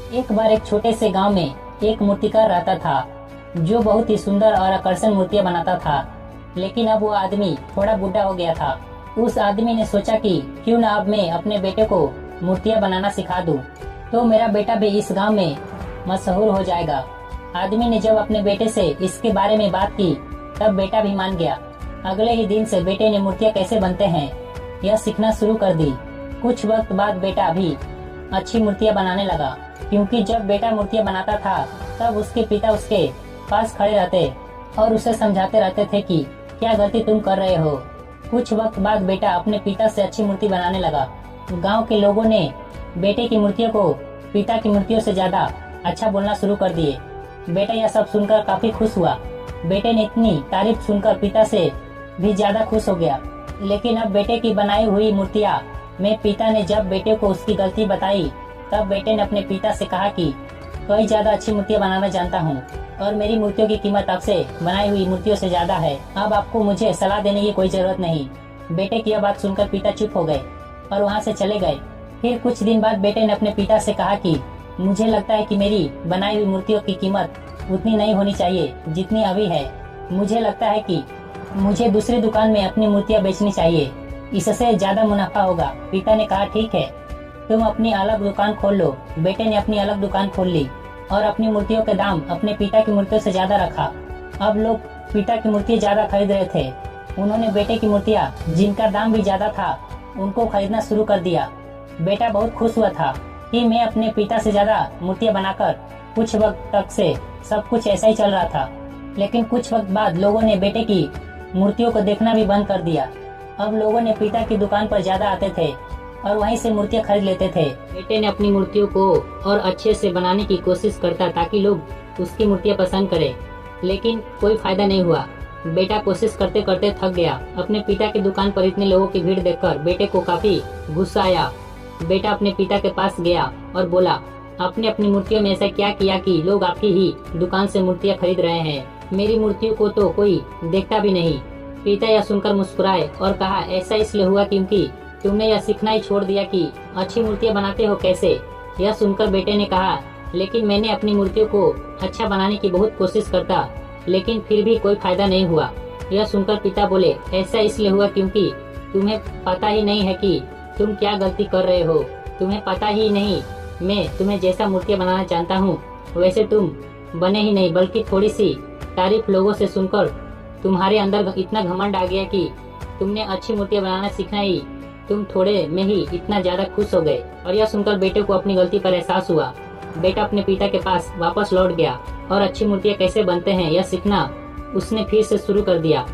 एक बार एक छोटे से गांव में एक मूर्तिकार रहता था जो बहुत ही सुंदर और आकर्षक मूर्तियां बनाता था। लेकिन अब वो आदमी थोड़ा बूढ़ा हो गया था। उस आदमी ने सोचा कि क्यों ना अब मैं अपने बेटे को मूर्तियां बनाना सिखा दूं, तो मेरा बेटा भी इस गांव में मशहूर हो जाएगा। आदमी ने जब अपने बेटे से इसके बारे में बात की तब बेटा भी मान गया। अगले ही दिन से बेटे ने मूर्तियां कैसे बनते हैं यह सीखना शुरू कर दी। कुछ वक्त बाद बेटा भी अच्छी मूर्तियां बनाने लगा, क्योंकि जब बेटा मूर्तियां बनाता था तब उसके पिता उसके पास खड़े रहते और उसे समझाते रहते थे कि क्या गलती तुम कर रहे हो। कुछ वक्त बाद बेटा अपने पिता से अच्छी मूर्ति बनाने लगा। गांव के लोगों ने बेटे की मूर्तियों को पिता की मूर्तियों से ज्यादा अच्छा बोलना शुरू कर दिए। बेटा यह सब सुनकर काफी खुश हुआ। बेटे ने इतनी तारीफ सुनकर पिता से भी ज्यादा खुश हो गया। लेकिन अब बेटे की बनाई हुई मूर्तियां में पिता ने जब बेटे को उसकी गलती बताई तब बेटे ने अपने पिता से कहा कि कई ज्यादा अच्छी मूर्तियां बनाना जानता हूँ और मेरी मूर्तियों की कीमत आपसे बनाई हुई मूर्तियों से ज्यादा है। अब आपको मुझे सलाह देने की कोई जरूरत नहीं। बेटे की यह बात सुनकर पिता चुप हो गए और वहाँ से चले गए। फिर कुछ दिन बाद बेटे ने अपने पिता से कहा कि मुझे लगता है कि मेरी बनाई हुई मूर्तियों की कीमत उतनी नहीं होनी चाहिए जितनी अभी है। मुझे लगता है कि मुझे दूसरी दुकान में अपनी मूर्तियाँ बेचनी चाहिए, इससे ज्यादा मुनाफा होगा। पिता ने कहा ठीक है, तुम अपनी अलग दुकान खोल लो। बेटे ने अपनी अलग दुकान खोल ली और अपनी मूर्तियों के दाम अपने पिता की मूर्तियों से ज्यादा रखा। अब लोग पिता की मूर्तियाँ ज्यादा खरीद रहे थे। उन्होंने बेटे की मूर्तियाँ जिनका दाम भी ज्यादा था उनको खरीदना शुरू कर दिया। बेटा बहुत खुश हुआ था कि मैं अपने पिता से ज्यादा मूर्तियाँ बनाकर कुछ वक्त तक से सब कुछ ऐसा ही चल रहा था। लेकिन कुछ वक्त बाद लोगों ने बेटे की मूर्तियों को देखना भी बंद कर दिया। अब लोगों ने पिता की दुकान पर ज्यादा आते थे और वहीं से मूर्तियां खरीद लेते थे। बेटे ने अपनी मूर्तियों को और अच्छे से बनाने की कोशिश करता ताकि लोग उसकी मूर्तियां पसंद करें, लेकिन कोई फायदा नहीं हुआ। बेटा कोशिश करते करते थक गया। अपने पिता की दुकान पर इतने लोगों की भीड़ देखकर बेटे को काफी गुस्सा आया। बेटा अपने पिता के पास गया और बोला, आपने अपनी मूर्तियों में ऐसा क्या किया कि लोग आपकी ही दुकान से मूर्तियां खरीद रहे हैं? मेरी मूर्तियों को तो कोई देखता भी नहीं। पिता यह सुनकर मुस्कुराए और कहा, ऐसा इसलिए हुआ क्योंकि तुमने यह सीखना ही छोड़ दिया कि अच्छी मूर्तियां बनाते हो कैसे। यह सुनकर बेटे ने कहा, लेकिन मैंने अपनी मूर्तियों को अच्छा बनाने की बहुत कोशिश करता, लेकिन फिर भी कोई फायदा नहीं हुआ। यह सुनकर पिता बोले, ऐसा इसलिए हुआ क्योंकि तुम्हें पता ही नहीं है कि तुम क्या गलती कर रहे हो। तुम्हें पता ही नहीं मैं तुम्हें जैसा मूर्तियां बनाना चाहता हूँ वैसे तुम बने ही नहीं, बल्कि थोड़ी सी तारीफ लोगों से सुनकर तुम्हारे अंदर इतना घमंड आ गया कि तुमने अच्छी मूर्तियां बनाना सीखना ही तुम थोड़े में ही इतना ज्यादा खुश हो गए। और यह सुनकर बेटे को अपनी गलती पर एहसास हुआ। बेटा अपने पिता के पास वापस लौट गया और अच्छी मूर्तियां कैसे बनते हैं यह सीखना उसने फिर से शुरू कर दिया।